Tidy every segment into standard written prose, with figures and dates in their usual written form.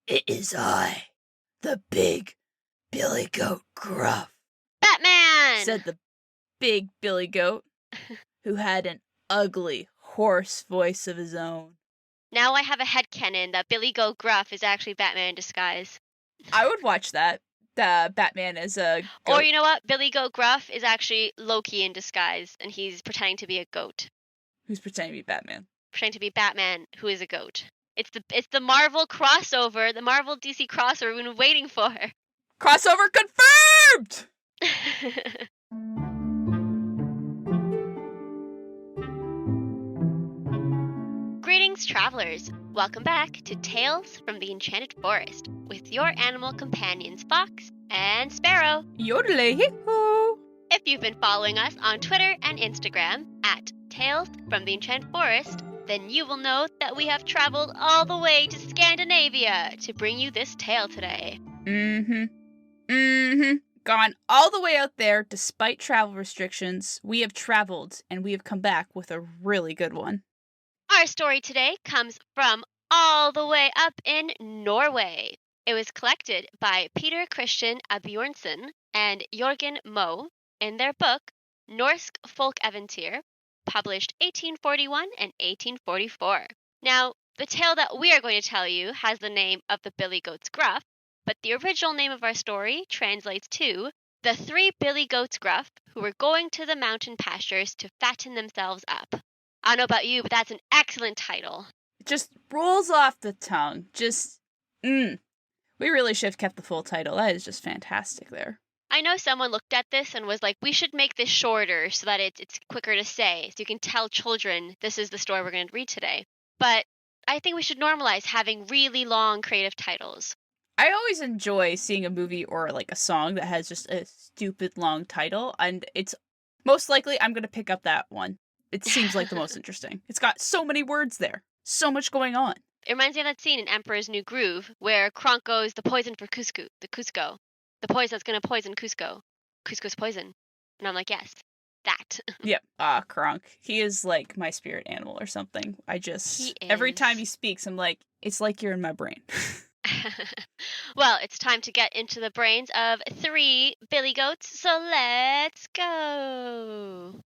It is I, the big Billy Goat Gruff, Batman! said the big Billy Goat, who had an ugly, hoarse voice of his own. Now I have a headcanon that Billy Goat Gruff is actually Batman in disguise. I would watch that. Batman as a goat. Or you know what? Billy Goat Gruff is actually Loki in disguise, and he's pretending to be a goat. Who's pretending to be Batman? Pretending to be Batman, who is a goat. It's the Marvel crossover, the Marvel DC crossover we've been waiting for. Crossover confirmed! Greetings, travelers. Welcome back to Tales from the Enchanted Forest with your animal companions Fox and Sparrow. Yodelay-hee-hoo! If you've been following us on Twitter and Instagram at Tales from the Enchanted Forest, then you will know that we have traveled all the way to Scandinavia to bring you this tale today. Gone all the way out there despite travel restrictions. We have traveled and we have come back with a really good one. Our story today comes from all the way up in Norway. It was collected by Peter Christian Abjornsen and Jørgen Moe in their book Norsk Folkeeventyr, published 1841 and 1844. Now, the tale that we are going to tell you has the name of the Billy Goats Gruff, but the original name of our story translates to the 3 Billy Goats Gruff who were going to the mountain pastures to fatten themselves up. I don't know about you, but that's an excellent title. It just rolls off the tongue. We really should have kept the full title. That is just fantastic there. I know someone looked at this and was like, we should make this shorter so that it's quicker to say, so you can tell children this is the story we're going to read today. But I think we should normalize having really long creative titles. I always enjoy seeing a movie or like a song that has just a stupid long title, and it's most likely I'm going to pick up that one. It seems like the most interesting. It's got so many words there. So much going on. It reminds me of that scene in Emperor's New Groove where Kronk goes, the poison for Cusco. The poison that's going to poison Cusco. Cusco's poison. And I'm like, yes, that. Yep. Kronk. He is like my spirit animal or something. Every time he speaks, I'm like, it's like you're in my brain. Well, it's time to get into the brains of 3 Billy Goats, so let's go.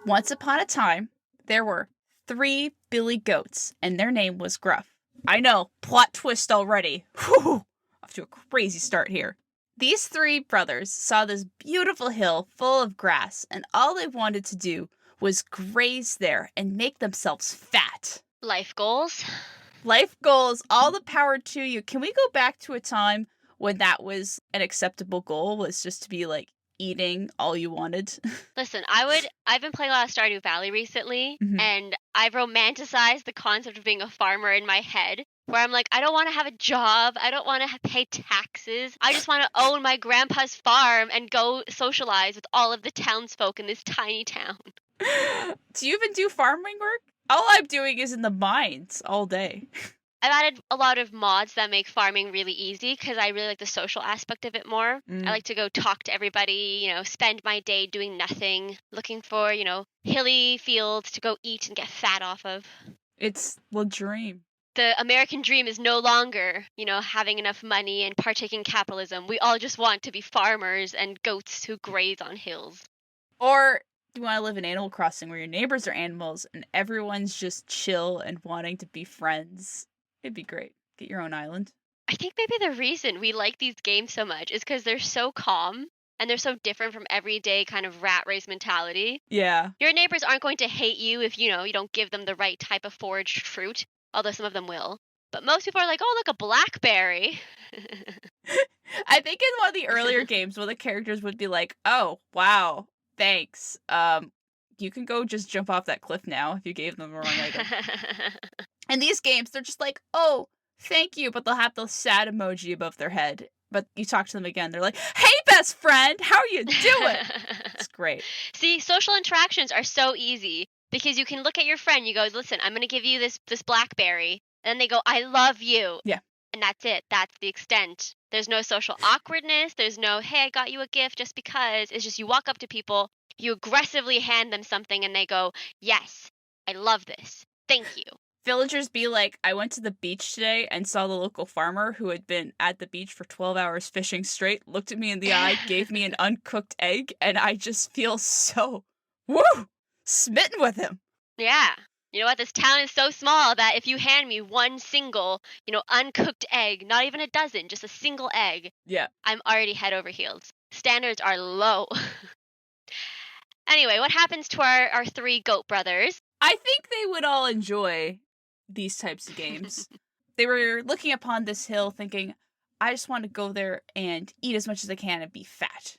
Once upon a time, there were 3 Billy Goats, and their name was Gruff. I know, plot twist already. Whew, off to a crazy start here. These 3 brothers saw this beautiful hill full of grass, and all they wanted to do was graze there and make themselves fat. Life goals. Life goals, all the power to you. Can we go back to a time when that was an acceptable goal, was just to be like eating all you wanted? Listen, I've been playing a lot of Stardew Valley recently, and I've romanticized the concept of being a farmer in my head, where I'm like, I don't want to have a job, I don't want to pay taxes, I just want to own my grandpa's farm and go socialize with all of the townsfolk in this tiny town. Do you even do farming work? All I'm doing is in the mines all day. I've added a lot of mods that make farming really easy because I really like the social aspect of it more. I like to go talk to everybody, spend my day doing nothing, looking for, hilly fields to go eat and get fat off of. It's the dream. The American dream is no longer, having enough money and partaking in capitalism. We all just want to be farmers and goats who graze on hills. Or you want to live in Animal Crossing where your neighbors are animals and everyone's just chill and wanting to be friends. It'd be great. Get your own island. I think maybe the reason we like these games so much is because they're so calm and they're so different from everyday kind of rat race mentality. Yeah. Your neighbors aren't going to hate you if, you don't give them the right type of foraged fruit, although some of them will. But most people are like, oh, look, a blackberry. I think in one of the earlier games, one of the characters would be like, oh, wow, thanks. You can go just jump off that cliff now if you gave them the wrong item. In these games, they're just like, oh, thank you, but they'll have the sad emoji above their head. But you talk to them again, they're like, hey, best friend, how are you doing? It's great. See, social interactions are so easy because you can look at your friend, you go, listen, I'm going to give you this blackberry. And then they go, I love you. Yeah. And that's it. That's the extent. There's no social awkwardness. There's no, hey, I got you a gift just because. It's just you walk up to people, you aggressively hand them something, and they go, yes, I love this. Thank you. Villagers be like, I went to the beach today and saw the local farmer who had been at the beach for 12 hours fishing straight, looked at me in the eye, gave me an uncooked egg, and I just feel so, smitten with him. Yeah. You know what? This town is so small that if you hand me one single, uncooked egg, not even a dozen, just a single egg, Yeah. I'm already head over heels. Standards are low. Anyway, what happens to our three goat brothers? I think they would all enjoy these types of games. They were looking upon this hill thinking, I just want to go there and eat as much as I can and be fat.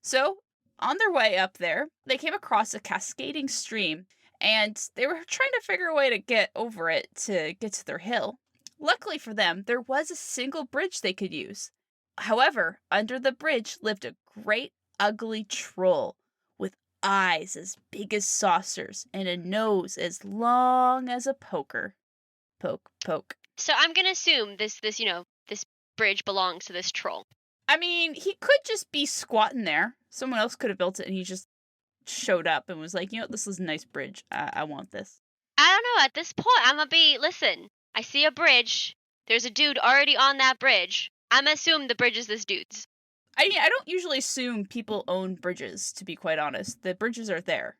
So, on their way up there, they came across a cascading stream, and they were trying to figure a way to get over it to get to their hill. Luckily for them, there was a single bridge they could use. However, under the bridge lived a great ugly troll with eyes as big as saucers and a nose as long as a poker. Poke, poke. So I'm gonna assume this bridge belongs to this troll. I mean, he could just be squatting there. Someone else could have built it and he just showed up and was like, this is a nice bridge. I want this. I don't know. At this point, listen, I see a bridge. There's a dude already on that bridge. I'm gonna assume the bridge is this dude's. I mean, I don't usually assume people own bridges, to be quite honest. The bridges are there.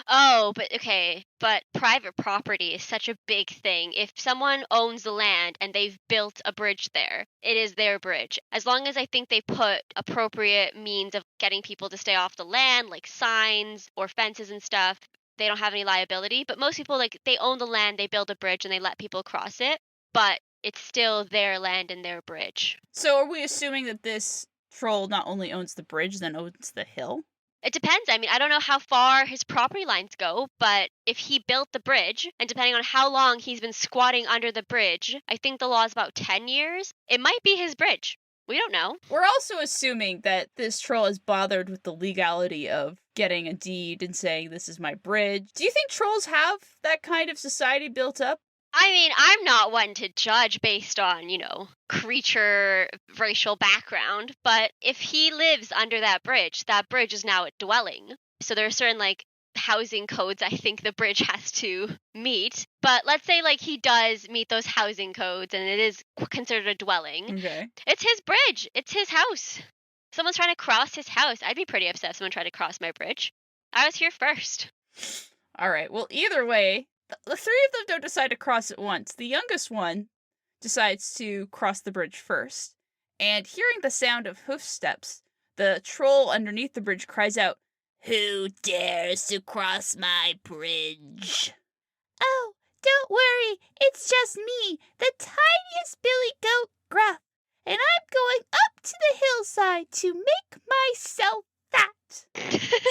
Oh, but okay. But private property is such a big thing. If someone owns the land and they've built a bridge there, it is their bridge. As long as I think they put appropriate means of getting people to stay off the land, like signs or fences and stuff, they don't have any liability. But most people, they own the land, they build a bridge, and they let people cross it. But it's still their land and their bridge. So are we assuming that this troll not only owns the bridge, then owns the hill? It depends. I mean, I don't know how far his property lines go, but if he built the bridge, and depending on how long he's been squatting under the bridge, I think the law is about 10 years, it might be his bridge. We don't know. We're also assuming that this troll is bothered with the legality of getting a deed and saying, this is my bridge. Do you think trolls have that kind of society built up? I mean, I'm not one to judge based on, creature racial background, but if he lives under that bridge is now a dwelling. So there are certain, housing codes I think the bridge has to meet. But let's say, he does meet those housing codes and it is considered a dwelling. Okay. It's his bridge. It's his house. Someone's trying to cross his house. I'd be pretty upset if someone tried to cross my bridge. I was here first. All right. Well, either way, the three of them don't decide to cross at once. The youngest one decides to cross the bridge first, and hearing the sound of hoof steps, the troll underneath the bridge cries out, "Who dares to cross my bridge?" "Oh, don't worry, it's just me, the tiniest Billy Goat Gruff, and I'm going up to the hillside to make myself fat,"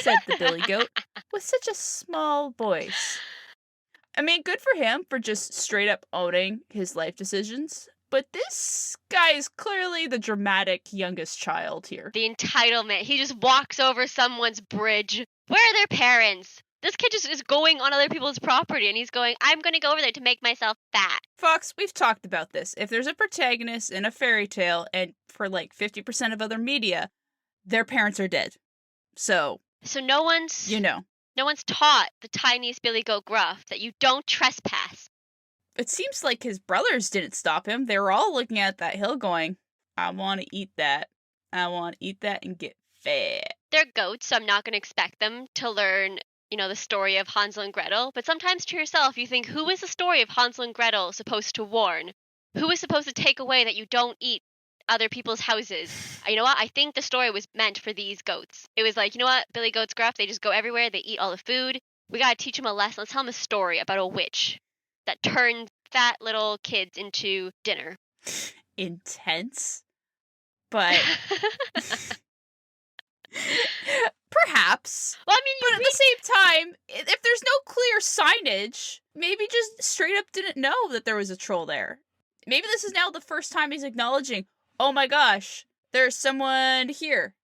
said the Billy Goat, with such a small voice. I mean, good for him for just straight up owning his life decisions, but this guy is clearly the dramatic youngest child here. The entitlement. He just walks over someone's bridge. Where are their parents? This kid just is going on other people's property and he's going, I'm going to go over there to make myself fat. Fox, we've talked about this. If there's a protagonist in a fairy tale, and for 50% of other media, their parents are dead. So no one's... No one's taught the tiniest Billy Goat Gruff that you don't trespass. It seems like his brothers didn't stop him. They were all looking at that hill going, I want to eat that. I want to eat that and get fat. They're goats, so I'm not going to expect them to learn, the story of Hansel and Gretel. But sometimes to yourself, you think, who is the story of Hansel and Gretel supposed to warn? Who is supposed to take away that you don't eat other people's houses? You know what? I think the story was meant for these goats. It was like, you know what? Billy Goats Gruff, they just go everywhere. They eat all the food. We got to teach them a lesson. Let's tell them a story about a witch that turned fat little kids into dinner. Intense. But perhaps. Well, I mean, but at the same time, if there's no clear signage, maybe just straight up didn't know that there was a troll there. Maybe this is now the first time he's acknowledging, oh my gosh, there's someone here.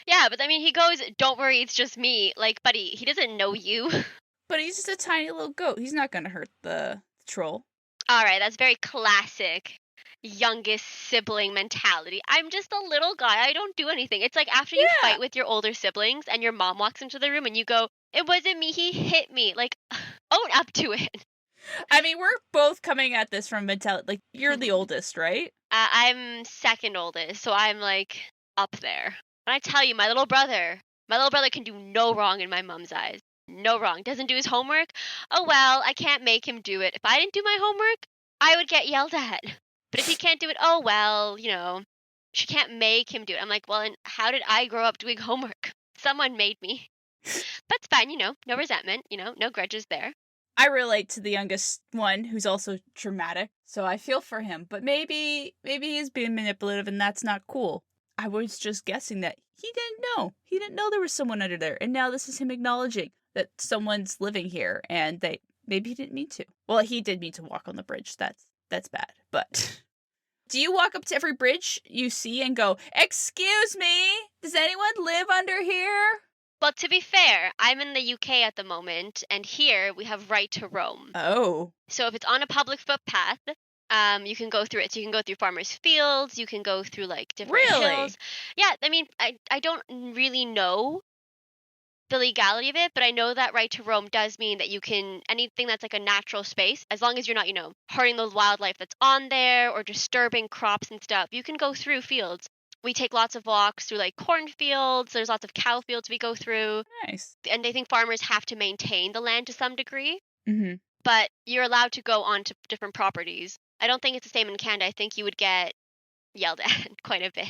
Yeah, but I mean, he goes, don't worry, it's just me. Buddy, he doesn't know you. But he's just a tiny little goat. He's not going to hurt the troll. All right, that's very classic youngest sibling mentality. I'm just a little guy. I don't do anything. It's like after you fight with your older siblings and your mom walks into the room and you go, it wasn't me, he hit me. Own up to it. I mean, we're both coming at this from mentality. Like, you're the oldest, right? I'm second oldest, so I'm like up there. When I tell you, my little brother can do no wrong in my mom's eyes. No wrong. Doesn't do his homework. Oh well, I can't make him do it. If I didn't do my homework, I would get yelled at. But if he can't do it, oh well, she can't make him do it. I'm like, well, and how did I grow up doing homework? Someone made me. But it's fine, no resentment, no grudges there. I relate to the youngest one, who's also dramatic, so I feel for him. But maybe he's being manipulative, and that's not cool. I was just guessing that he didn't know. He didn't know there was someone under there, and now this is him acknowledging that someone's living here, and maybe he didn't mean to. Well, he did mean to walk on the bridge. That's bad. But do you walk up to every bridge you see and go, "Excuse me, does anyone live under here?" Well, to be fair, I'm in the UK at the moment, and here we have right to roam. Oh. So if it's on a public footpath, you can go through it. So you can go through farmers' fields, you can go through like different hills. Yeah, I mean, I don't really know the legality of it, but I know that right to roam does mean that you can, anything that's like a natural space, as long as you're not, hurting the wildlife that's on there or disturbing crops and stuff, you can go through fields. We take lots of walks through like cornfields. There's lots of cow fields we go through. Nice. And I think farmers have to maintain the land to some degree. Mm-hmm. But you're allowed to go onto different properties. I don't think it's the same in Canada. I think you would get yelled at quite a bit.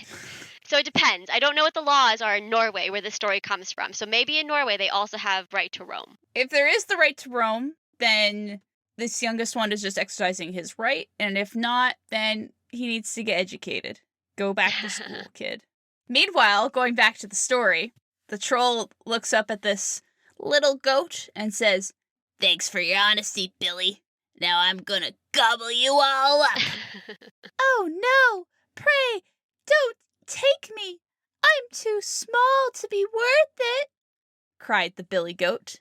So it depends. I don't know what the laws are in Norway where this story comes from. So maybe in Norway they also have right to roam. If there is the right to roam, then this youngest one is just exercising his right. And if not, then he needs to get educated. Go back to school, kid. Meanwhile, going back to the story, the troll looks up at this little goat and says, "Thanks for your honesty, Billy. Now I'm gonna gobble you all up." "Oh no, pray, don't take me. I'm too small to be worth it," cried the Billy Goat.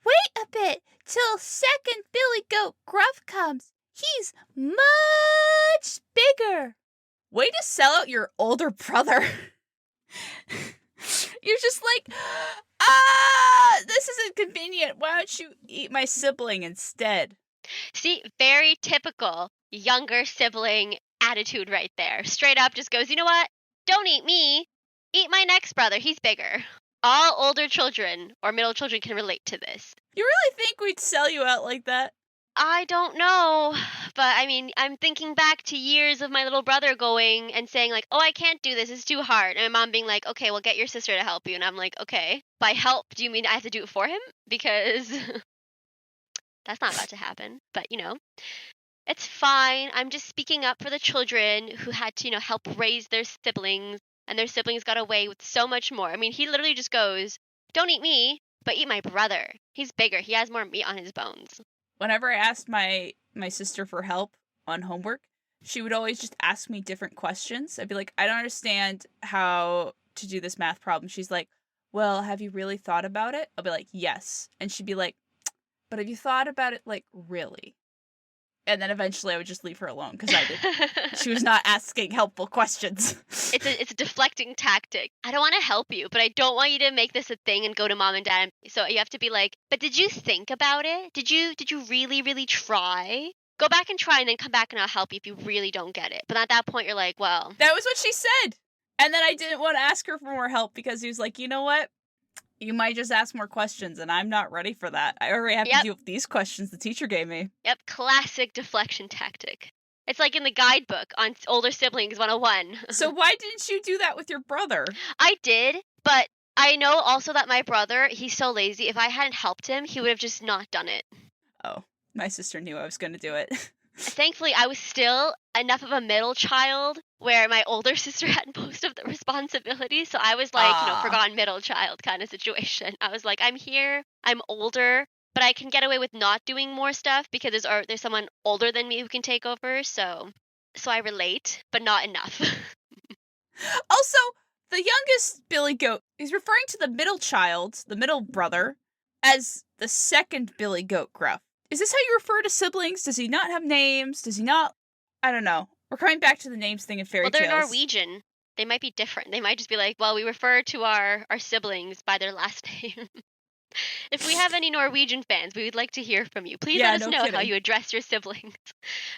"Wait a bit till second Billy Goat Gruff comes. He's much bigger." Way to sell out your older brother. You're just like, this isn't convenient. Why don't you eat my sibling instead? See, very typical younger sibling attitude right there. Straight up just goes, you know what? Don't eat me. Eat my next brother. He's bigger. All older children or middle children can relate to this. You really think we'd sell you out like that? I don't know, but I mean, I'm thinking back to years of my little brother going and saying like, "Oh, I can't do this. It's too hard." And my mom being like, "Okay, well, get your sister to help you." And I'm like, "Okay, by help, do you mean I have to do it for him? Because that's not about to happen." But, it's fine. I'm just speaking up for the children who had to, help raise their siblings, and their siblings got away with so much more. I mean, he literally just goes, "Don't eat me, but eat my brother. He's bigger. He has more meat on his bones." Whenever I asked my sister for help on homework, she would always just ask me different questions. I'd be like, "I don't understand how to do this math problem." She's like, "Well, have you really thought about it?" I'll be like, "Yes." And she'd be like, "But have you thought about it, like, really?" And then eventually I would just leave her alone because she was not asking helpful questions. It's a deflecting tactic. I don't want to help you, but I don't want you to make this a thing and go to mom and dad. So you have to be like, "But did you think about it? Did you really, really try? Go back and try and then come back and I'll help you if you really don't get it." But at that point, you're like, well. That was what she said. And then I didn't want to ask her for more help because he was like, "You know what? You might just ask more questions, and I'm not ready for that. I already have to deal with these questions the teacher gave me." Yep, classic deflection tactic. It's like in the guidebook on Older Siblings 101. So why didn't you do that with your brother? I did, but I know also that my brother, he's so lazy. If I hadn't helped him, he would have just not done it. Oh, my sister knew I was going to do it. Thankfully, I was still enough of a middle child where my older sister had most of the responsibility. So I was like, forgotten middle child kind of situation. I was like, I'm here, I'm older, but I can get away with not doing more stuff because there's someone older than me who can take over. So I relate, but not enough. Also, the youngest Billy Goat is referring to the middle child, the middle brother, as the second Billy Goat Gruff. Is this how you refer to siblings? Does he not have names? Does he not? I don't know. We're coming back to the names thing in fairy tales. Well, they're Norwegian. They might be different. They might just be like, well, we refer to our siblings by their last name. If we have any Norwegian fans, we would like to hear from you. Please Yeah, let us no know how kidding. you address your siblings.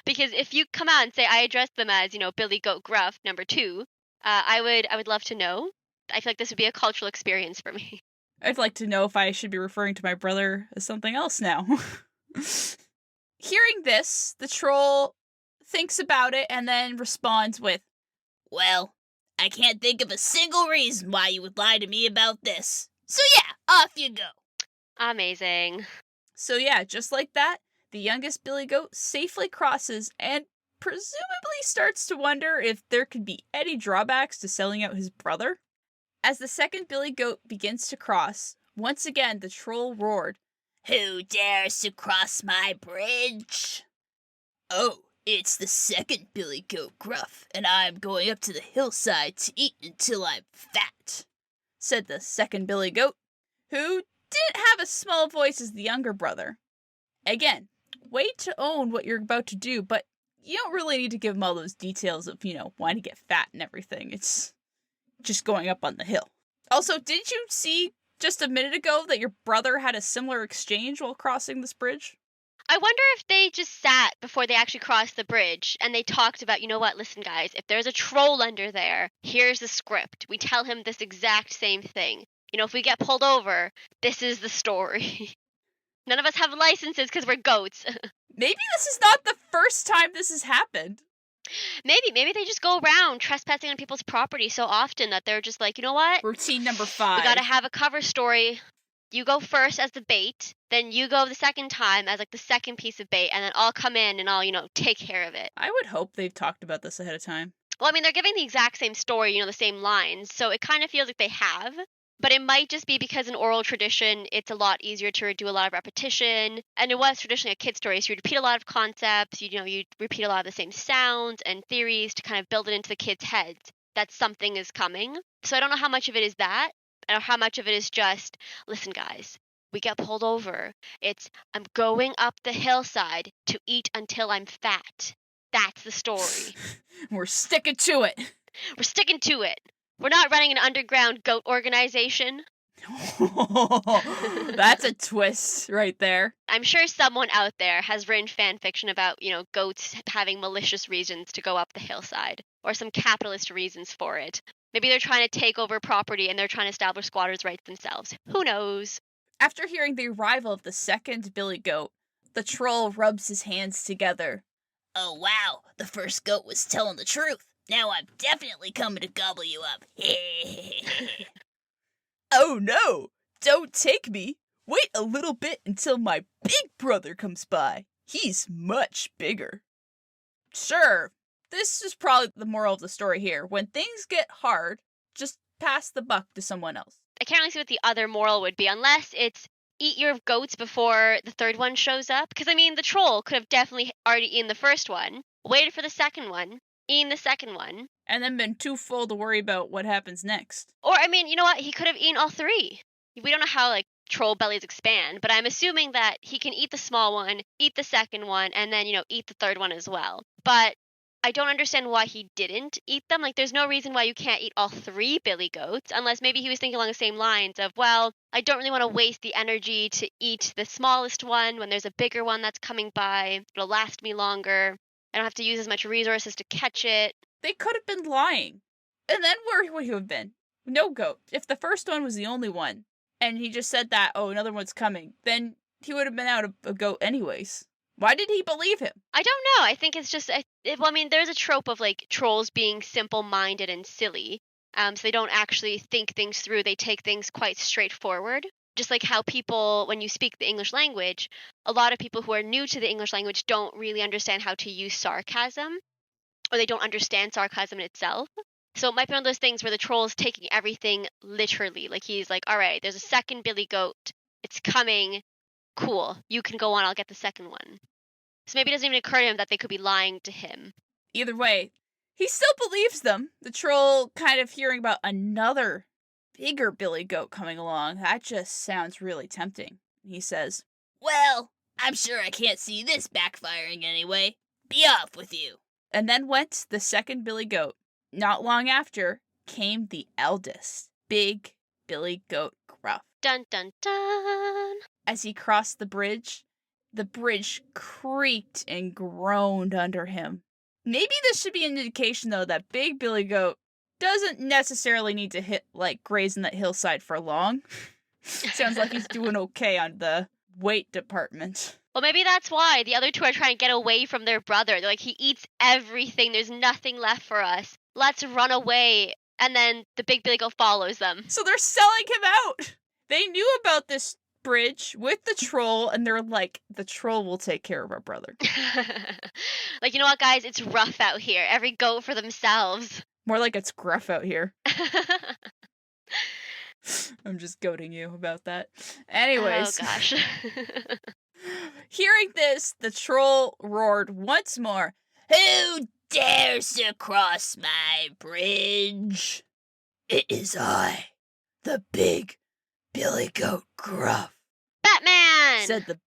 Because if you come out and say, I address them as, Billy Goat Gruff number 2, I would love to know. I feel like this would be a cultural experience for me. I'd like to know if I should be referring to my brother as something else now. Hearing this, the troll thinks about it and then responds with, "Well, I can't think of a single reason why you would lie to me about this. So yeah, off you go." Amazing. So yeah, just like that, the youngest Billy Goat safely crosses and presumably starts to wonder if there could be any drawbacks to selling out his brother. As the second Billy Goat begins to cross, once again the troll roared, "Who dares to cross my bridge?" "Oh, it's the second Billy Goat Gruff, and I'm going up to the hillside to eat until I'm fat," said the second Billy Goat, who didn't have as small a voice as the younger brother. Again, way to own what you're about to do, but you don't really need to give him all those details of, wanting to get fat and everything. It's just going up on the hill. Also, didn't you see just a minute ago that your brother had a similar exchange while crossing this bridge? I wonder if they just sat before they actually crossed the bridge and they talked about, listen, guys, if there's a troll under there, here's the script. We tell him this exact same thing. If we get pulled over, this is the story. None of us have licenses because we're goats. Maybe this is not the first time this has happened. Maybe they just go around trespassing on people's property so often that they're just like, you know what? Routine number 5. We gotta have a cover story. You go first as the bait, then you go the second time as like the second piece of bait, and then I'll come in and I'll, take care of it. I would hope they've talked about this ahead of time. Well, I mean, they're giving the exact same story, the same lines, so it kind of feels like they have. But it might just be because in oral tradition, it's a lot easier to do a lot of repetition. And it was traditionally a kid story, so you'd repeat a lot of concepts, you'd repeat a lot of the same sounds and theories to kind of build it into the kids' heads that something is coming. So I don't know how much of it is that, or how much of it is just, listen, guys, we get pulled over. I'm going up the hillside to eat until I'm fat. That's the story. We're sticking to it. We're sticking to it. We're not running an underground goat organization. That's a twist right there. I'm sure someone out there has written fan fiction about, goats having malicious reasons to go up the hillside, or some capitalist reasons for it. Maybe they're trying to take over property and they're trying to establish squatters' rights themselves. Who knows? After hearing the arrival of the second Billy Goat, the troll rubs his hands together. "Oh wow, the first goat was telling the truth. Now I'm definitely coming to gobble you up." "Oh no, don't take me. Wait a little bit until my big brother comes by. He's much bigger." Sure, this is probably the moral of the story here. When things get hard, just pass the buck to someone else. I can't really see what the other moral would be, unless it's eat your goats before the third one shows up. Because, I mean, the troll could have definitely already eaten the first one, waited for the second one, eaten the second one, and then been too full to worry about what happens next. Or, I mean, you know what? He could have eaten all 3. We don't know how, troll bellies expand, but I'm assuming that he can eat the small one, eat the second one, and then, eat the third one as well. But I don't understand why he didn't eat them. There's no reason why you can't eat all 3 Billy Goats, unless maybe he was thinking along the same lines of, well, I don't really want to waste the energy to eat the smallest one when there's a bigger one that's coming by. It'll last me longer. I don't have to use as much resources to catch it. They could have been lying. And then where would he have been? No goat. If the first one was the only one, and he just said that, oh, another one's coming, then he would have been out of a goat anyways. Why did he believe him? I don't know. I think it's just, there's a trope of, trolls being simple-minded and silly. So they don't actually think things through. They take things quite straightforward. Just like how people, when you speak the English language, a lot of people who are new to the English language don't really understand how to use sarcasm, or they don't understand sarcasm in itself. So it might be one of those things where the troll is taking everything literally. He's like, all right, there's a second Billy Goat. It's coming. Cool. You can go on. I'll get the second one. So maybe it doesn't even occur to him that they could be lying to him. Either way, he still believes them. The troll kind of hearing about another bigger Billy Goat coming along. That just sounds really tempting. He says, "Well, I'm sure I can't see this backfiring anyway. Be off with you." And then went the second Billy Goat. Not long after came the eldest, big Billy Goat Gruff. Dun dun dun. As he crossed the bridge creaked and groaned under him. Maybe this should be an indication, though, that Big Billy Goat doesn't necessarily need to graze in that hillside for long. Sounds like he's doing okay on the weight department. Well, maybe that's why the other two are trying to get away from their brother. They're like, he eats everything. There's nothing left for us. Let's run away. And then the Big Billy Goat follows them. So they're selling him out. They knew about this bridge with the troll, and they're like, the troll will take care of our brother. Like, you know what, guys? It's rough out here. Every goat for themselves. More like it's gruff out here. I'm just goading you about that. Anyways. Oh, gosh. Hearing this, the troll roared once more, "Who dares to cross my bridge? It is I, the Big Billy Goat Gruff," Batman! said the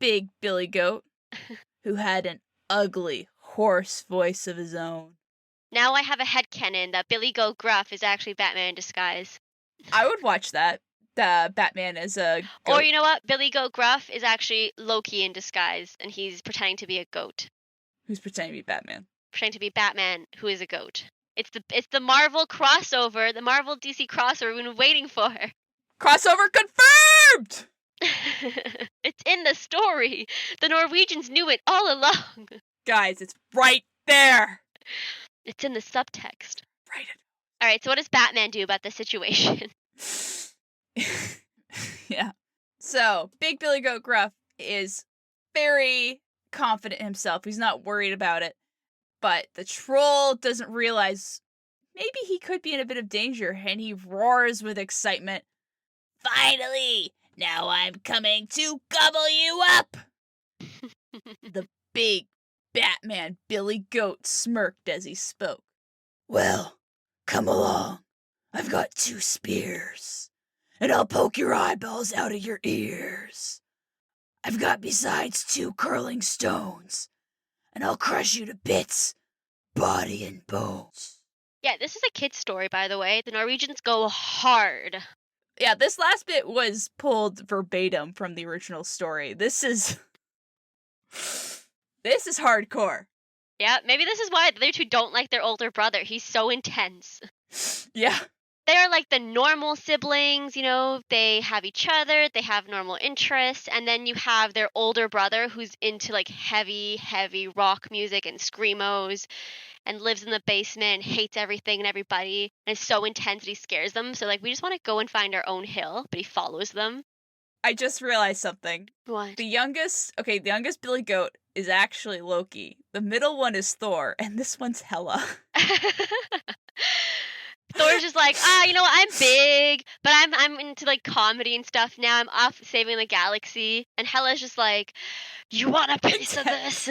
Big Billy Goat, who had an ugly, hoarse voice of his own. Now I have a headcanon that Billy Goat Gruff is actually Batman in disguise. I would watch that. Batman as a goat. Or you know what? Billy Goat Gruff is actually Loki in disguise, and he's pretending to be a goat. Who's pretending to be Batman? Pretending to be Batman, who is a goat. It's the Marvel crossover, the Marvel DC crossover we've been waiting for. Crossover confirmed! It's in the story. The Norwegians knew it all along. Guys, it's right there. It's in the subtext. Right. All right, so what does Batman do about this situation? Yeah. So, Big Billy Goat Gruff is very confident in himself. He's not worried about it. But the troll doesn't realize maybe he could be in a bit of danger, and he roars with excitement. "Finally! Now I'm coming to gobble you up!" The big Batman Billy Goat smirked as he spoke. "Well, come along. I've got 2 spears, and I'll poke your eyeballs out of your ears. I've got besides 2 curling stones, and I'll crush you to bits, body and bones." Yeah, this is a kid's story, by the way. The Norwegians go hard. Yeah, this last bit was pulled verbatim from the original story. This is hardcore. Yeah, maybe this is why the other two don't like their older brother. He's so intense. Yeah. They're like the normal siblings, you know, they have each other, they have normal interests, and then you have their older brother who's into like heavy, heavy rock music and screamos and lives in the basement and hates everything and everybody and is so intense that he scares them. So like, we just want to go and find our own hill, but he follows them. I just realized something. What? The youngest Billy Goat is actually Loki. The middle one is Thor, and this one's Hela. Thor's just like, you know what, I'm big, but I'm into like comedy and stuff now. I'm off saving the galaxy. And Hela's just like, you want a piece of this?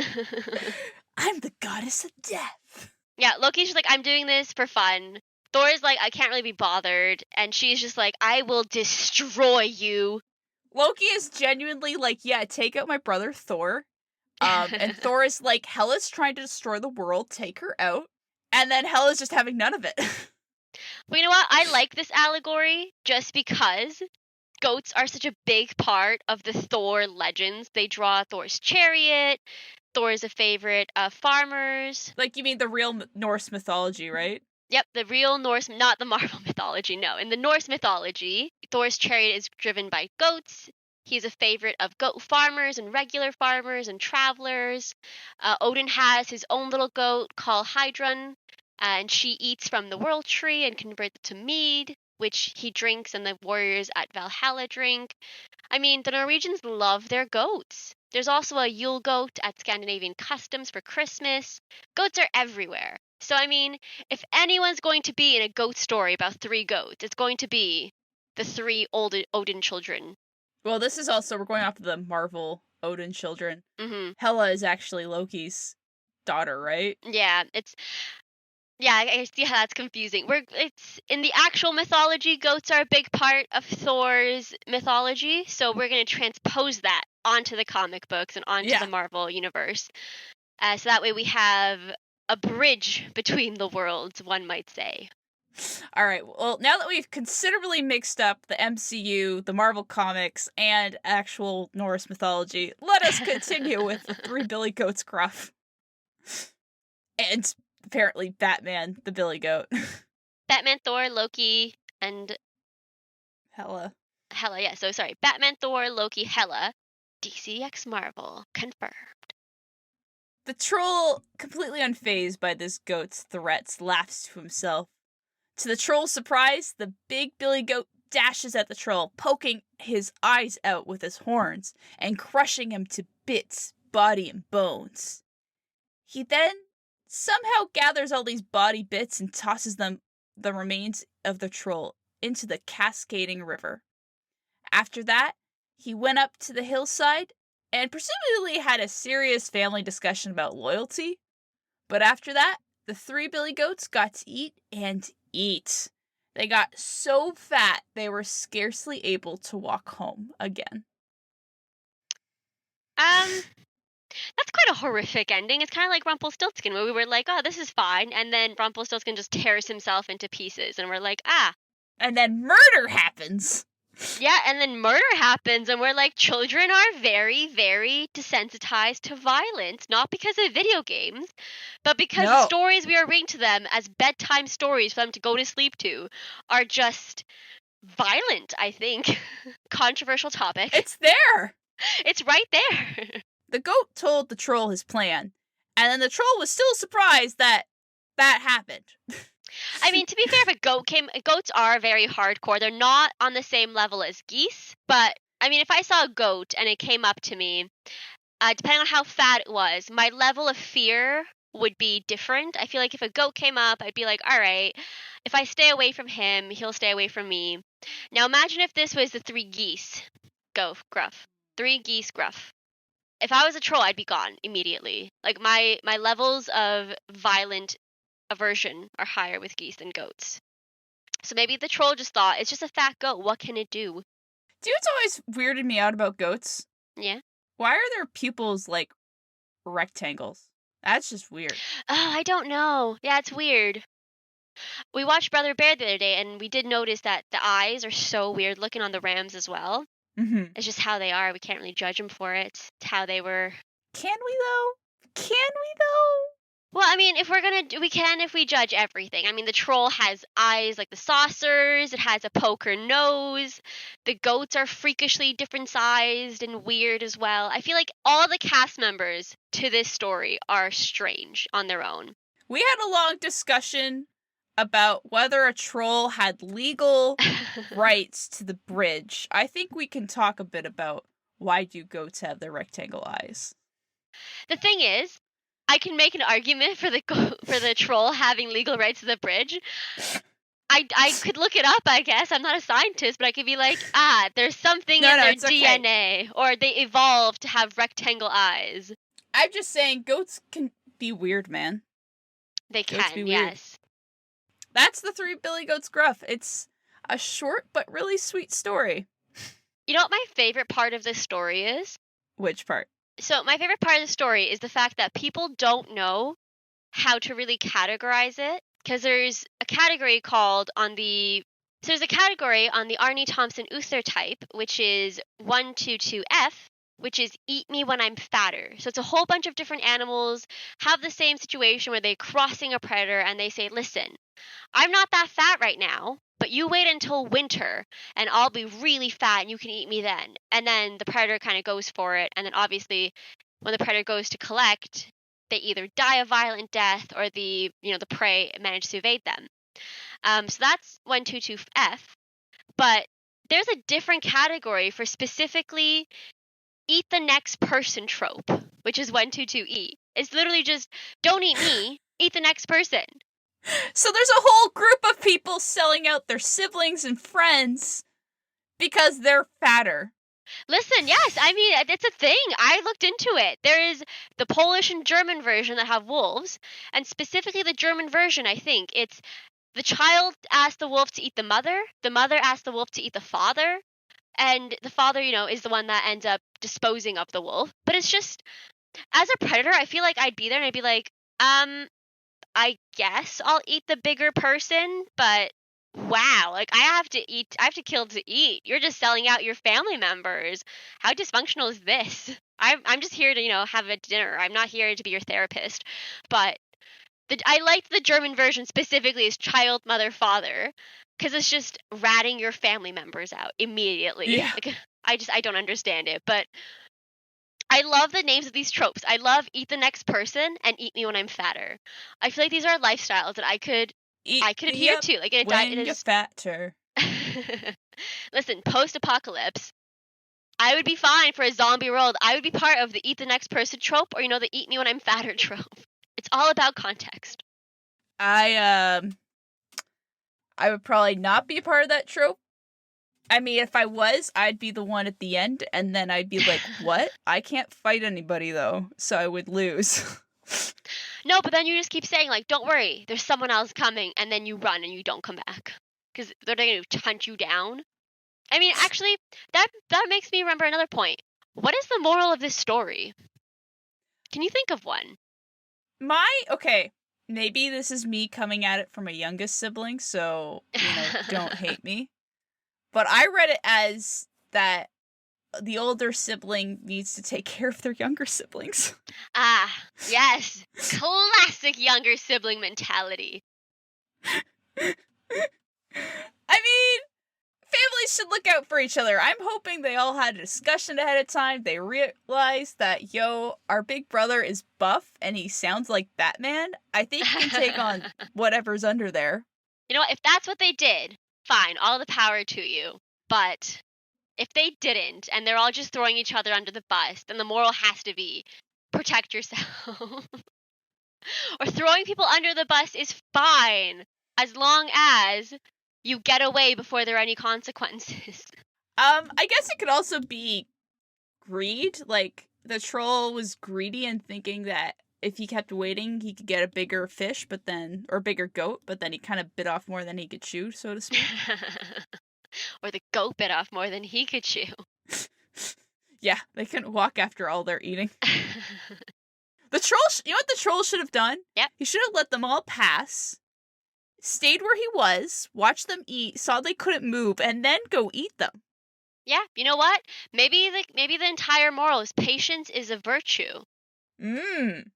I'm the goddess of death. Yeah, Loki's just like, I'm doing this for fun. Thor's like, I can't really be bothered. And she's just like, I will destroy you. Loki is genuinely like, yeah, take out my brother Thor. And Thor is like, Hela's trying to destroy the world, take her out. And then Hela's just having none of it. But you know what? I like this allegory just because goats are such a big part of the Thor legends. They draw Thor's chariot. Thor is a favorite of farmers. Like, you mean the real Norse mythology, right? Yep, the real Norse, not the Marvel mythology, no. In the Norse mythology, Thor's chariot is driven by goats. He's a favorite of goat farmers and regular farmers and travelers. Odin has his own little goat called Heidrun, and she eats from the world tree and converts it to mead, which he drinks and the warriors at Valhalla drink. I mean, the Norwegians love their goats. There's also a Yule goat at Scandinavian customs for Christmas. Goats are everywhere. So, I mean, if anyone's going to be in a goat story about 3 goats, it's going to be the 3 Odin children. Well, this is also, we're going off of the Marvel Odin children. Mm-hmm. Hela is actually Loki's daughter, right? Yeah, I see how that's confusing. It's in the actual mythology, goats are a big part of Thor's mythology, so we're going to transpose that onto the comic books and onto the Marvel universe. So that way we have a bridge between the worlds, one might say. All right. Well, now that we've considerably mixed up the MCU, the Marvel comics, and actual Norse mythology, let us continue with the three Billy Goats Gruff. And apparently Batman, the Billy Goat. Batman, Thor, Loki, and Hela. Hela. Yeah, so sorry. Batman, Thor, Loki, Hela. DCX Marvel. Confirmed. The troll, completely unfazed by this goat's threats, laughs to himself. To the troll's surprise, the big Billy Goat dashes at the troll, poking his eyes out with his horns and crushing him to bits, body and bones. He then somehow gathers all these body bits and tosses them, the remains of the troll, into the cascading river. After that, he went up to the hillside and presumably had a serious family discussion about loyalty. But after that, the three Billy Goats got to eat and eat. They got so fat they were scarcely able to walk home again. That's quite a horrific ending. It's kind of like Rumpelstiltskin, where we were like, oh, this is fine, and then Rumpelstiltskin just tears himself into pieces, and we're like, ah. And then murder happens. Yeah, and then murder happens, and we're like, children are very, very desensitized to violence, not because of video games, but because the stories we are reading to them as bedtime stories for them to go to sleep to are just violent, I think. Controversial topic. It's there. It's right there. The goat told the troll his plan, and then the troll was still surprised that happened. I mean, to be fair, goats are very hardcore. They're not on the same level as geese, but I mean, if I saw a goat and it came up to me, depending on how fat it was, my level of fear would be different. I feel like if a goat came up, I'd be like, all right, if I stay away from him, he'll stay away from me. Now imagine if this was the three geese gruff. Three geese gruff. If I was a troll, I'd be gone immediately. Like my levels of violent aversion are higher with geese than goats. So maybe the troll just thought, it's just a fat goat. What can it do? Do you know what's always weirded me out about goats? Yeah. Why are their pupils like rectangles? That's just weird. Oh, I don't know. Yeah, it's weird. We watched Brother Bear the other day, and we did notice that the eyes are so weird looking on the rams as well. Mm-hmm. It's just how they are. We can't really judge them for it. It's how they were. Can we though? Well, I mean, we can if we judge everything. I mean, the troll has eyes like the saucers. It has a poker nose. The goats are freakishly different sized and weird as well. I feel like all the cast members to this story are strange on their own. We had a long discussion about whether a troll had legal rights to the bridge. I think we can talk a bit about why do goats have their rectangle eyes. The thing is, I can make an argument for the troll having legal rights to the bridge. I could look it up, I guess. I'm not a scientist, but I could be like, there's something in their DNA, or they evolved to have rectangle eyes. I'm just saying, goats can be weird, man. They can, yes. That's the three Billy Goats Gruff. It's a short but really sweet story. You know what my favorite part of this story is? Which part? So my favorite part of the story is the fact that people don't know how to really categorize it, because there's a category on the Arnie Thompson Uther type, which is 122F, which is eat me when I'm fatter. So it's a whole bunch of different animals have the same situation where they're crossing a predator and they say, listen, I'm not that fat right now, but you wait until winter and I'll be really fat and you can eat me then. And then the predator kind of goes for it. And then obviously when the predator goes to collect, they either die a violent death or the prey manages to evade them. So that's 122F. But there's a different category for specifically eat the next person trope, which is 122E. It's literally just don't eat me, eat the next person. So there's a whole group of people selling out their siblings and friends because they're fatter. Listen, yes, I mean, it's a thing. I looked into it. There is the Polish and German version that have wolves, and specifically the German version, I think. It's the child asks the wolf to eat the mother asks the wolf to eat the father, and the father, is the one that ends up disposing of the wolf. But it's just, as a predator, I feel like I'd be there and I'd be like, I guess I'll eat the bigger person, but wow, like I have to kill to eat. You're just selling out your family members. How dysfunctional is this? I'm just here to, have a dinner. I'm not here to be your therapist. But I liked the German version specifically as child, mother, father, because it's just ratting your family members out immediately. Yeah. Like, I don't understand it, but I love the names of these tropes. I love eat the next person and eat me when I'm fatter. I feel like these are lifestyles that I could adhere to. Like in a diet, when you're fatter. Listen, post-apocalypse, I would be fine for a zombie world. I would be part of the eat the next person trope, or the eat me when I'm fatter trope. It's all about context. I would probably not be a part of that trope. I mean, if I was, I'd be the one at the end, and then I'd be like, what? I can't fight anybody, though, so I would lose. No, but then you just keep saying, like, don't worry, there's someone else coming, and then you run and you don't come back. Because they're going to hunt you down. I mean, actually, that makes me remember another point. What is the moral of this story? Can you think of one? Okay, maybe this is me coming at it from a youngest sibling, so, don't hate me. But I read it as that the older sibling needs to take care of their younger siblings. Ah, yes. Classic younger sibling mentality. I mean, families should look out for each other. I'm hoping they all had a discussion ahead of time. They realized that, our big brother is buff and he sounds like Batman. I think he can take on whatever's under there. You know what? If that's what they did, fine, all the power to you. But if they didn't, and they're all just throwing each other under the bus, then the moral has to be protect yourself. Or throwing people under the bus is fine, as long as you get away before there are any consequences. I guess it could also be greed. Like, the troll was greedy and thinking that if he kept waiting, he could get a bigger fish, or a bigger goat, but then he kind of bit off more than he could chew, so to speak. Or the goat bit off more than he could chew. Yeah, they couldn't walk after all their eating. The troll, you know what the troll should have done? Yep. He should have let them all pass, stayed where he was, watched them eat, saw they couldn't move, and then go eat them. Yeah, you know what? Maybe the entire moral is patience is a virtue.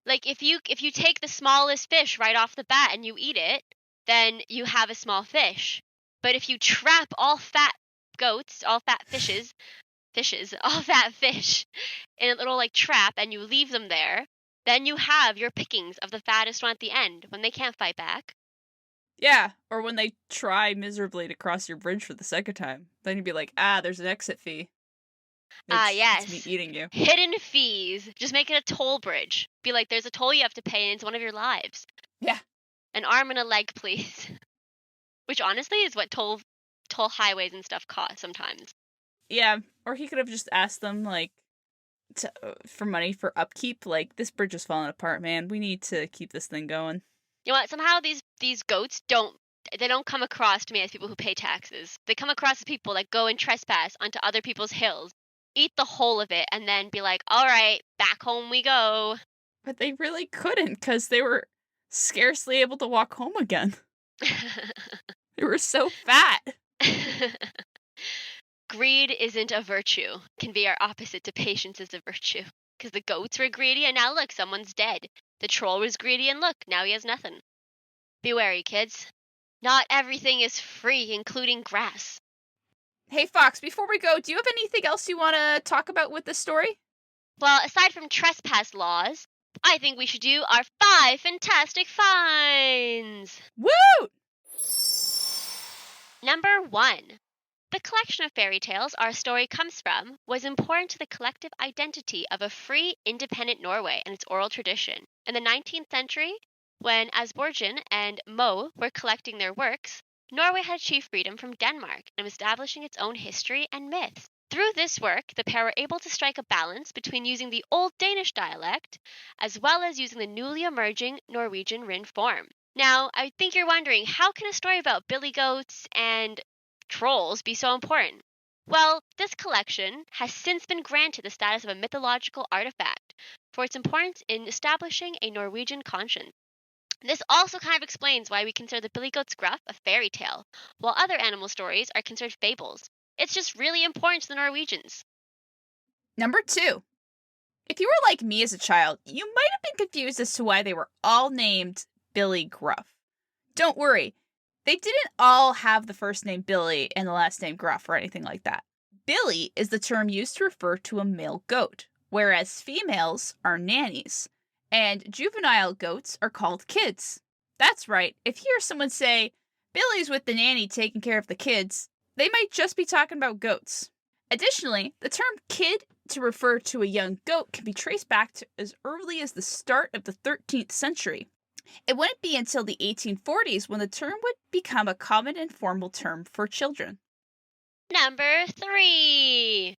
Like if you take the smallest fish right off the bat and you eat it, then you have a small fish. But if you trap all fat goats, all fat all fat fish in a little trap and you leave them there, then you have your pickings of the fattest one at the end when they can't fight back. Yeah, or when they try miserably to cross your bridge for the second time. Then you'd be like, there's an exit fee. Yes. It's me eating you. Hidden fees. Just make it a toll bridge. Be like, there's a toll you have to pay and it's one of your lives. Yeah. An arm and a leg, please. Which honestly is what toll highways and stuff cost sometimes. Yeah, or he could have just asked them, for money for upkeep. Like, this bridge is falling apart, man. We need to keep this thing going. You know what? Somehow these goats don't come across to me as people who pay taxes. They come across as people that go and trespass onto other people's hills, eat the whole of it, and then be like, all right, back home we go. But they really couldn't, because they were scarcely able to walk home again. They were so fat. Greed isn't a virtue. It can be our opposite to patience is a virtue. Because the goats were greedy and now look, someone's dead. The troll was greedy and look, now he has nothing. Be wary, kids. Not everything is free, including grass. Hey, Fox, before we go, do you have anything else you want to talk about with this story? Well, aside from trespass laws, I think we should do our 5 fantastic finds! Woo! Number 1. The collection of fairy tales our story comes from was important to the collective identity of a free, independent Norway and its oral tradition. In the 19th century, when Asbjørn and Moe were collecting their works, Norway had achieved freedom from Denmark and was establishing its own history and myths. Through this work, the pair were able to strike a balance between using the Old Danish dialect as well as using the newly emerging Norwegian Rin form. Now, I think you're wondering, how can a story about billy goats and trolls be so important? Well, this collection has since been granted the status of a mythological artifact for its importance in establishing a Norwegian conscience. This also kind of explains why we consider the Billy Goats Gruff a fairy tale, while other animal stories are considered fables. It's just really important to the Norwegians. Number 2. If you were like me as a child, you might have been confused as to why they were all named Billy Gruff. Don't worry, they didn't all have the first name Billy and the last name Gruff or anything like that. Billy is the term used to refer to a male goat, whereas females are nannies, and juvenile goats are called kids. That's right, if you hear someone say, Billy's with the nanny taking care of the kids, they might just be talking about goats. Additionally, the term kid to refer to a young goat can be traced back to as early as the start of the 13th century. It wouldn't be until the 1840s when the term would become a common informal term for children. Number 3.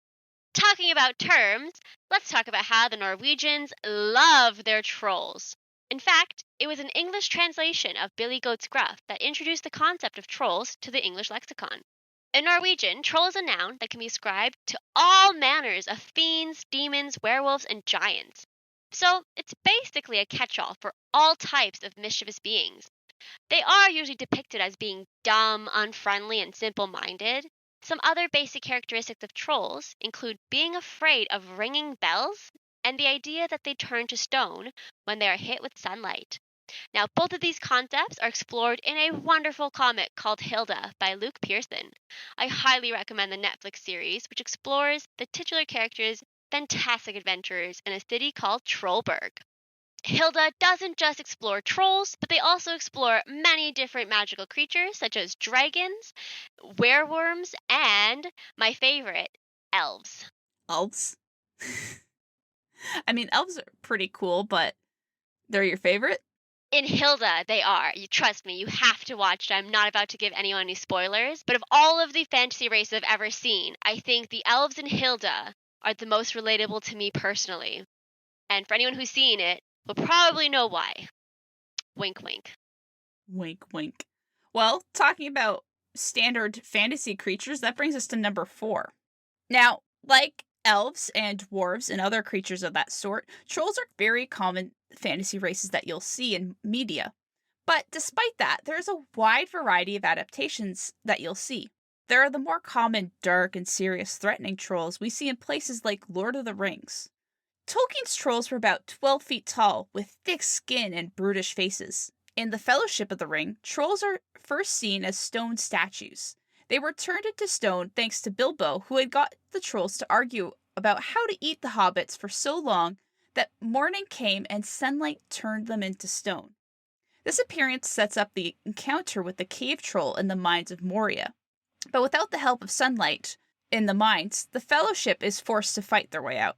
Talking about terms, let's talk about how the Norwegians love their trolls. In fact, it was an English translation of Billy Goats Gruff that introduced the concept of trolls to the English lexicon. In Norwegian, troll is a noun that can be ascribed to all manners of fiends, demons, werewolves, and giants. So it's basically a catch-all for all types of mischievous beings. They are usually depicted as being dumb, unfriendly, and simple-minded. Some other basic characteristics of trolls include being afraid of ringing bells and the idea that they turn to stone when they are hit with sunlight. Now, both of these concepts are explored in a wonderful comic called Hilda by Luke Pearson. I highly recommend the Netflix series, which explores the titular character's fantastic adventures in a city called Trollberg. Hilda doesn't just explore trolls, but they also explore many different magical creatures such as dragons, werewolves, and, my favorite, elves. Elves? I mean, elves are pretty cool, but they're your favorite? In Hilda, they are. You trust me, you have to watch it. I'm not about to give anyone any spoilers, but of all of the fantasy races I've ever seen, I think the elves in Hilda are the most relatable to me personally. And for anyone who's seen it, will probably know why. Wink, wink. Wink, wink. Well, talking about standard fantasy creatures, that brings us to number 4. Now, like elves and dwarves and other creatures of that sort, trolls are very common fantasy races that you'll see in media. But despite that, there's a wide variety of adaptations that you'll see. There are the more common, dark, and serious threatening trolls we see in places like Lord of the Rings. Tolkien's trolls were about 12 feet tall, with thick skin and brutish faces. In The Fellowship of the Ring, trolls are first seen as stone statues. They were turned into stone thanks to Bilbo, who had got the trolls to argue about how to eat the hobbits for so long that morning came and sunlight turned them into stone. This appearance sets up the encounter with the cave troll in the mines of Moria. But without the help of sunlight in the mines, the Fellowship is forced to fight their way out.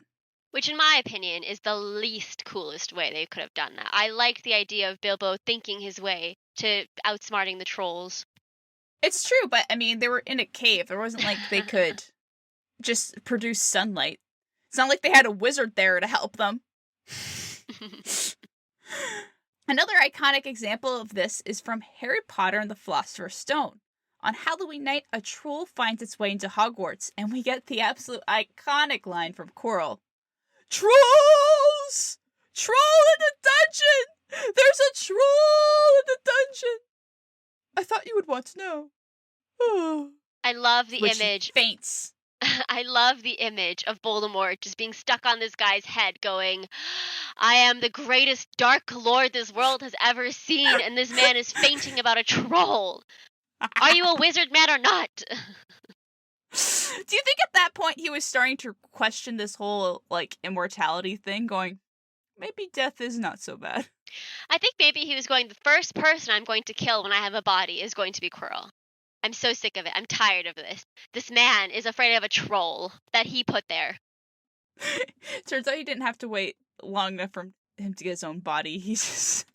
Which, in my opinion, is the least coolest way they could have done that. I like the idea of Bilbo thinking his way to outsmarting the trolls. It's true, but I mean, they were in a cave. There wasn't like they could just produce sunlight. It's not like they had a wizard there to help them. Another iconic example of this is from Harry Potter and the Philosopher's Stone. On Halloween night, a troll finds its way into Hogwarts, and we get the absolute iconic line from Quirrell. Trolls! Troll in the dungeon! There's a troll in the dungeon! I thought you would want to know. Oh. I love the Which image. Faints. I love the image of Voldemort just being stuck on this guy's head going, I am the greatest dark lord this world has ever seen, and this man is fainting about a troll. Are you a wizard man or not? Do you think at that point he was starting to question this whole, like, immortality thing, going, maybe death is not so bad? I think maybe he was going, the first person I'm going to kill when I have a body is going to be Quirrell. I'm so sick of it. I'm tired of this. This man is afraid of a troll that he put there. Turns out he didn't have to wait long enough for him to get his own body. He's just...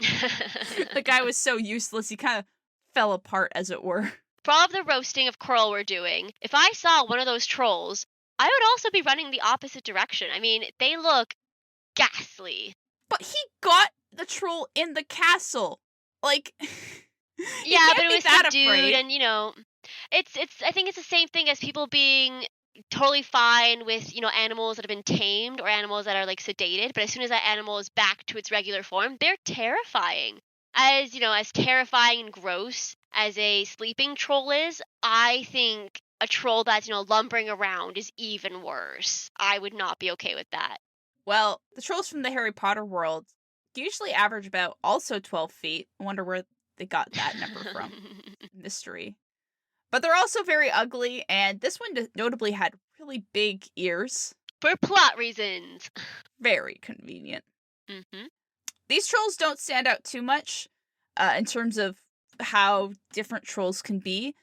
The guy was so useless, he kind of fell apart, as it were. For all of the roasting of Quirrell we're doing, if I saw one of those trolls, I would also be running the opposite direction. I mean, they look ghastly. But he got the troll in the castle. Like... Yeah, but it was subdued, afraid. and you know, it's. I think it's the same thing as people being totally fine with animals that have been tamed or animals that are like sedated. But as soon as that animal is back to its regular form, they're terrifying. As, as terrifying and gross as a sleeping troll is, I think a troll that's, lumbering around is even worse. I would not be okay with that. Well, the trolls from the Harry Potter world usually average about also 12 feet. I wonder where they got that number from. Mystery. But they're also very ugly, and this one notably had really big ears. For plot reasons. Very convenient. Mm-hmm. These trolls don't stand out too much in terms of how different trolls can be.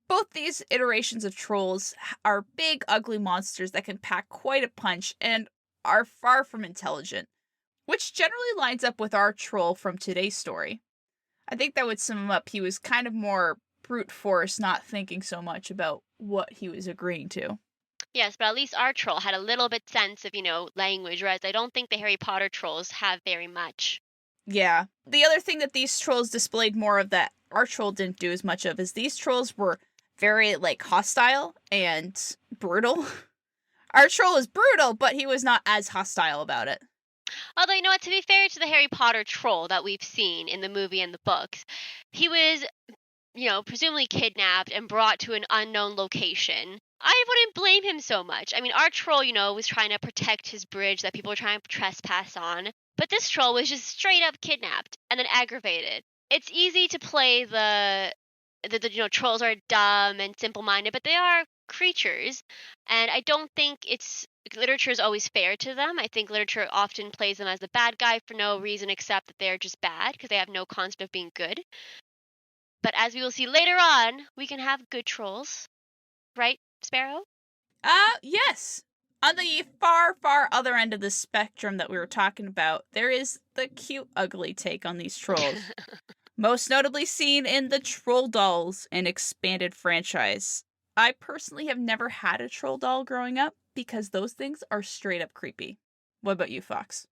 Both these iterations of trolls are big, ugly monsters that can pack quite a punch and are far from intelligent, which generally lines up with our troll from today's story. I think that would sum him up. He was kind of more brute force, not thinking so much about what he was agreeing to. Yes, but at least our troll had a little bit sense of, language, whereas I don't think the Harry Potter trolls have very much. Yeah. The other thing that these trolls displayed more of that our troll didn't do as much of is these trolls were very, hostile and brutal. Our troll is brutal, but he was not as hostile about it. Although, you know what, to be fair to the Harry Potter troll that we've seen in the movie and the books, he was, presumably kidnapped and brought to an unknown location. I wouldn't blame him so much. I mean, our troll, was trying to protect his bridge that people were trying to trespass on. But this troll was just straight up kidnapped and then aggravated. It's easy to play the trolls are dumb and simple-minded, but they are creatures. And I don't think literature is always fair to them. I think literature often plays them as the bad guy for no reason except that they're just bad because they have no concept of being good. But as we will see later on, we can have good trolls. Right, Sparrow? Yes. On the far, far other end of the spectrum that we were talking about, there is the cute, ugly take on these trolls. Most notably seen in the Troll Dolls and expanded franchise. I personally have never had a troll doll growing up because those things are straight up creepy. What about you, Fox?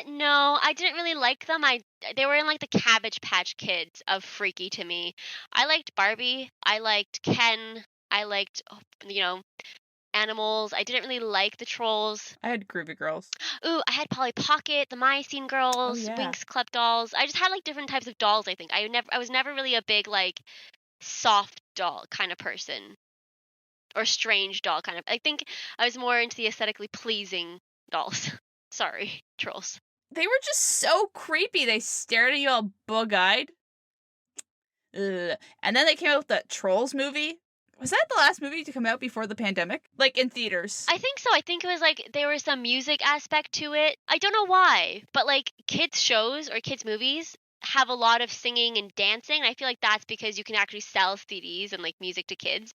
No, I didn't really like them. They were in the Cabbage Patch Kids of freaky to me. I liked Barbie. I liked Ken. I liked, animals. I didn't really like the trolls. I had Groovy Girls. Ooh, I had Polly Pocket, the Miocene Girls, Winx Club dolls. I just had different types of dolls, I think. I was never really a big soft doll kind of person. Or strange doll kind of. I think I was more into the aesthetically pleasing dolls. Sorry, trolls. They were just so creepy. They stared at you all bug-eyed. Ugh. And then they came out with the Trolls movie. Was that the last movie to come out before the pandemic? In theaters? I think so. I think it was there was some music aspect to it. I don't know why, but kids shows or kids movies have a lot of singing and dancing. I feel like that's because you can actually sell CDs and music to kids.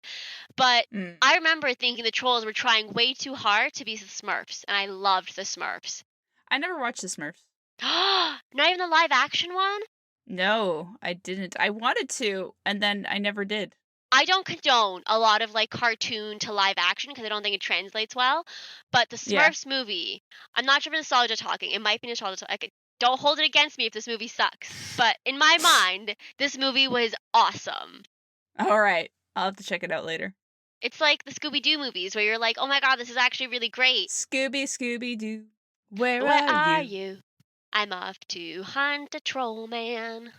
But I remember thinking the trolls were trying way too hard to be the Smurfs, and I loved the Smurfs. I never watched the Smurfs. Not even the live action one? No, I didn't. I wanted to, and then I never did. I don't condone a lot of cartoon to live action because I don't think it translates well. But the Smurfs movie, I'm not sure if nostalgia talking. It might be nostalgia talking. Don't hold it against me if this movie sucks. But in my mind, this movie was awesome. All right. I'll have to check it out later. It's like the Scooby-Doo movies where you're like, oh my god, this is actually really great. Scooby-Doo, where are you? I'm off to hunt a troll man.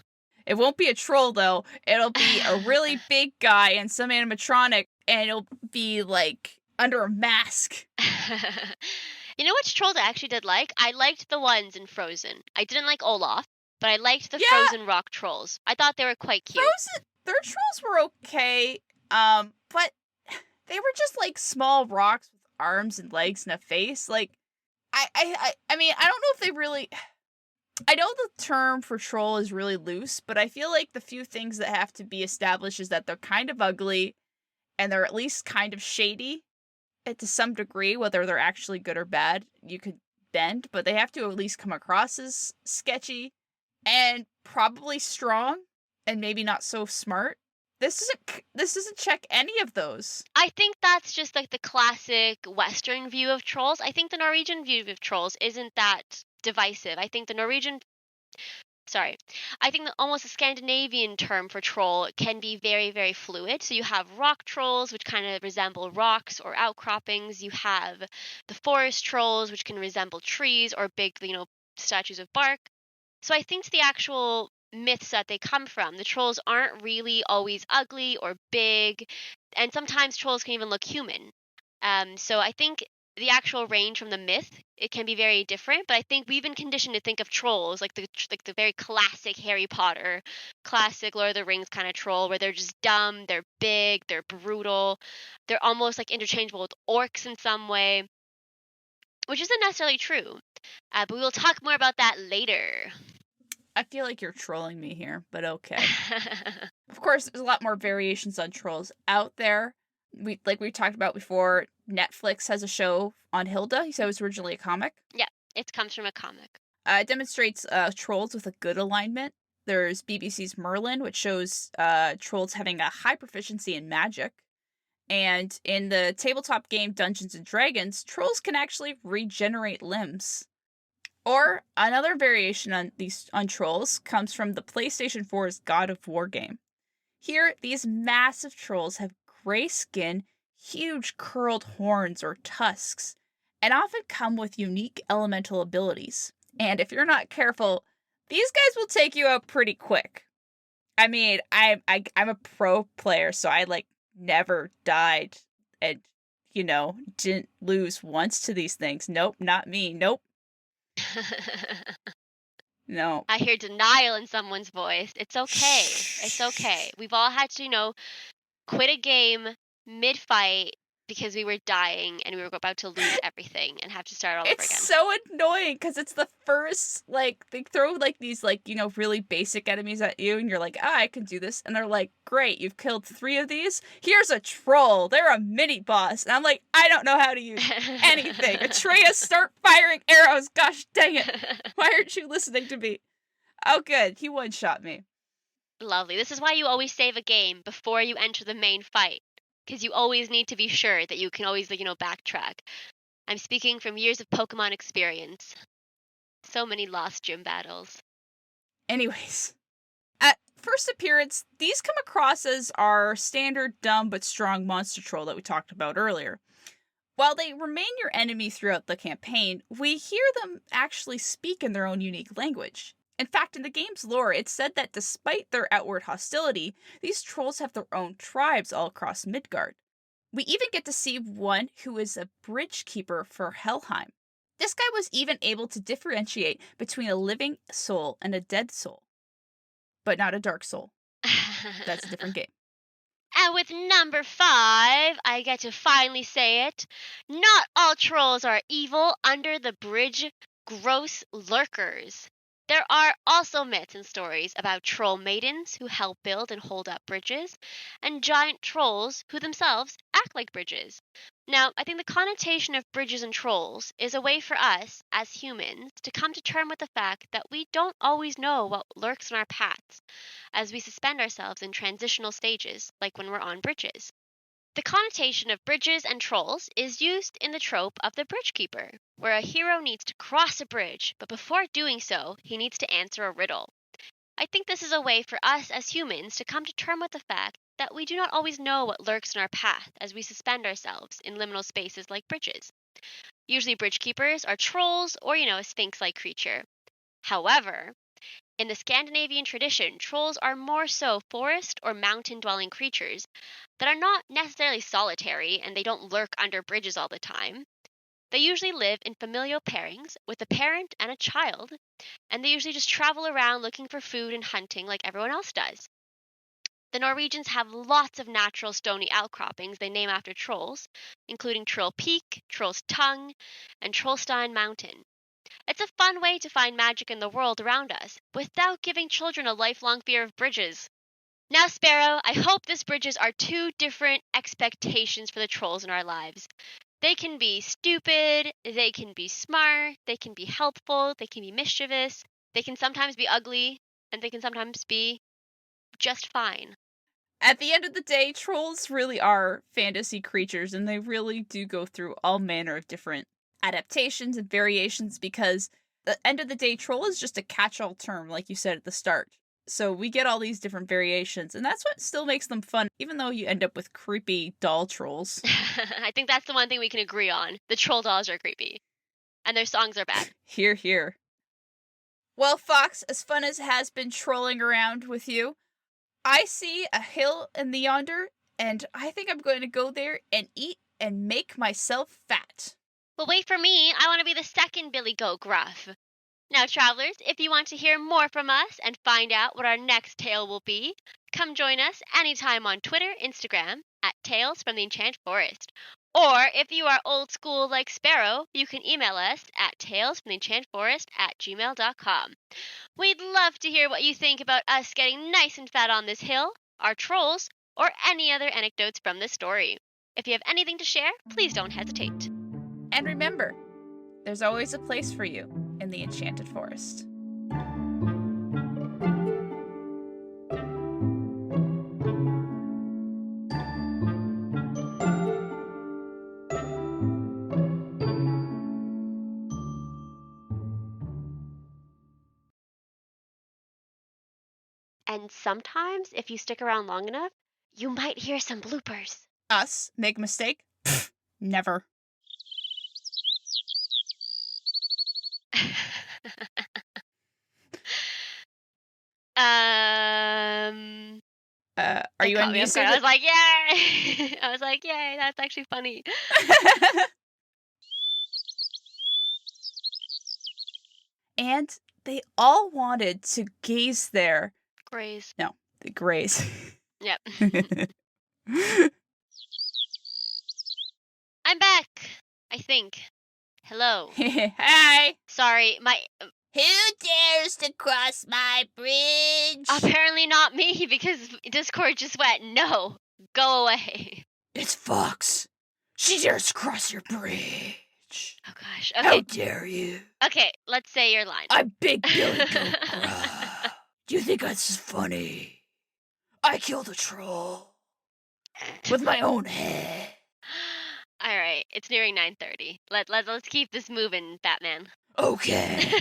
It won't be a troll, though. It'll be a really big guy and some animatronic, and it'll be, under a mask. You know which trolls I actually did like? I liked the ones in Frozen. I didn't like Olaf, but I liked the Frozen rock trolls. I thought they were quite cute. Their trolls were okay, but they were just, small rocks with arms and legs and a face. I mean, I don't know if they really... I know the term for troll is really loose, but I feel like the few things that have to be established is that they're kind of ugly, and they're at least kind of shady. To some degree, whether they're actually good or bad, you could bend, but they have to at least come across as sketchy and probably strong and maybe not so smart. This doesn't check any of those. I think that's just the classic Western view of trolls. I think the Norwegian view of trolls isn't that divisive. I think almost a Scandinavian term for troll can be very, very fluid. So you have rock trolls, which kind of resemble rocks or outcroppings. You have the forest trolls, which can resemble trees or big, statues of bark. So I think the actual myths that they come from. The trolls aren't really always ugly or big, and sometimes trolls can even look human. So I think the actual range from the myth, it can be very different, but I think we've been conditioned to think of trolls like the very classic Harry Potter, classic Lord of the Rings kind of troll, where they're just dumb, they're big, they're brutal, they're almost like interchangeable with orcs in some way, which isn't necessarily true. But we will talk more about that later. I feel like you're trolling me here, but okay. Of course, there's a lot more variations on trolls out there. We talked about before, Netflix has a show on Hilda. You said it was originally a comic. Yeah, it comes from a comic. It demonstrates trolls with a good alignment. There's BBC's Merlin, which shows trolls having a high proficiency in magic. And in the tabletop game Dungeons and Dragons, trolls can actually regenerate limbs. Or another variation on trolls comes from the PlayStation 4's God of War game. Here, these massive trolls have gray skin, huge curled horns or tusks, and often come with unique elemental abilities. And if you're not careful, these guys will take you out pretty quick. I mean, I'm a pro player, so I never died and didn't lose once to these things. Nope, not me. Nope. No. I hear denial in someone's voice. It's okay. It's okay. We've all had to, quit a game mid-fight because we were dying and we were about to lose everything and have to start all over again. It's so annoying because it's the first, they throw these really basic enemies at you and you're like, I can do this. And they're like, great, you've killed 3 of these. Here's a troll. They're a mini boss. And I'm like, I don't know how to use anything. Atreus, start firing arrows. Gosh dang it. Why aren't you listening to me? Oh, good. He one-shot me. Lovely. This is why you always save a game before you enter the main fight. Because you always need to be sure that you can always, backtrack. I'm speaking from years of Pokemon experience. So many lost gym battles. Anyways, at first appearance, these come across as our standard dumb but strong monster troll that we talked about earlier. While they remain your enemy throughout the campaign, we hear them actually speak in their own unique language. In fact, in the game's lore, it's said that despite their outward hostility, these trolls have their own tribes all across Midgard. We even get to see one who is a bridge keeper for Helheim. This guy was even able to differentiate between a living soul and a dead soul. But not a dark soul. That's a different game. And with number 5, I get to finally say it. Not all trolls are evil under the bridge, gross lurkers. There are also myths and stories about troll maidens who help build and hold up bridges, and giant trolls who themselves act like bridges. Now, I think the connotation of bridges and trolls is a way for us, as humans, to come to terms with the fact that we don't always know what lurks in our paths, as we suspend ourselves in transitional stages, like when we're on bridges. The connotation of bridges and trolls is used in the trope of the bridge keeper, where a hero needs to cross a bridge, but before doing so, he needs to answer a riddle. I think this is a way for us as humans to come to terms with the fact that we do not always know what lurks in our path as we suspend ourselves in liminal spaces like bridges. Usually bridge keepers are trolls or, a sphinx-like creature. However, in the Scandinavian tradition, trolls are more so forest or mountain-dwelling creatures that are not necessarily solitary and they don't lurk under bridges all the time. They usually live in familial pairings with a parent and a child, and they usually just travel around looking for food and hunting like everyone else does. The Norwegians have lots of natural stony outcroppings they name after trolls, including Troll Peak, Troll's Tongue, and Trollstein Mountain. It's a fun way to find magic in the world around us without giving children a lifelong fear of bridges. Now, Sparrow, I hope this bridges are 2 different expectations for the trolls in our lives. They can be stupid, they can be smart, they can be helpful, they can be mischievous, they can sometimes be ugly, and they can sometimes be just fine. At the end of the day, trolls really are fantasy creatures, and they really do go through all manner of different adaptations and variations because at the end of the day, troll is just a catch-all term, like you said at the start. So we get all these different variations, and that's what still makes them fun, even though you end up with creepy doll trolls. I think that's the one thing we can agree on. The troll dolls are creepy. And their songs are bad. Hear, hear. Well, Fox, as fun as it has been trolling around with you, I see a hill in the yonder, and I think I'm going to go there and eat and make myself fat. Well, wait for me. I want to be the second Billy Goat Gruff. Now, travelers, if you want to hear more from us and find out what our next tale will be, come join us anytime on Twitter, Instagram, at Tales from the Enchanted Forest. Or if you are old school like Sparrow, you can email us at talesfromtheenchantedforest@gmail.com. We'd love to hear what you think about us getting nice and fat on this hill, our trolls, or any other anecdotes from this story. If you have anything to share, please don't hesitate. And remember, there's always a place for you in the Enchanted Forest. And sometimes, if you stick around long enough, you might hear some bloopers. Us make a mistake? Pfft, never. Are you unmuted? I was like, yay! I was like, yay, that's actually funny. And they all wanted to gaze there. Graze. No, the graze. Yep. I'm back, I think. Hello. Hi. Sorry, Who dares to cross my bridge? apparently not me, because Discord just went, no, go away. It's Fox. She dares to cross your bridge. Oh gosh, How okay. dare you? Okay, let's say your line. I'm Big Billy Goat Gruff. Do you think that's funny? I killed a troll with my own head. All right, it's nearing 9:30. Let's keep this moving, Batman. Okay.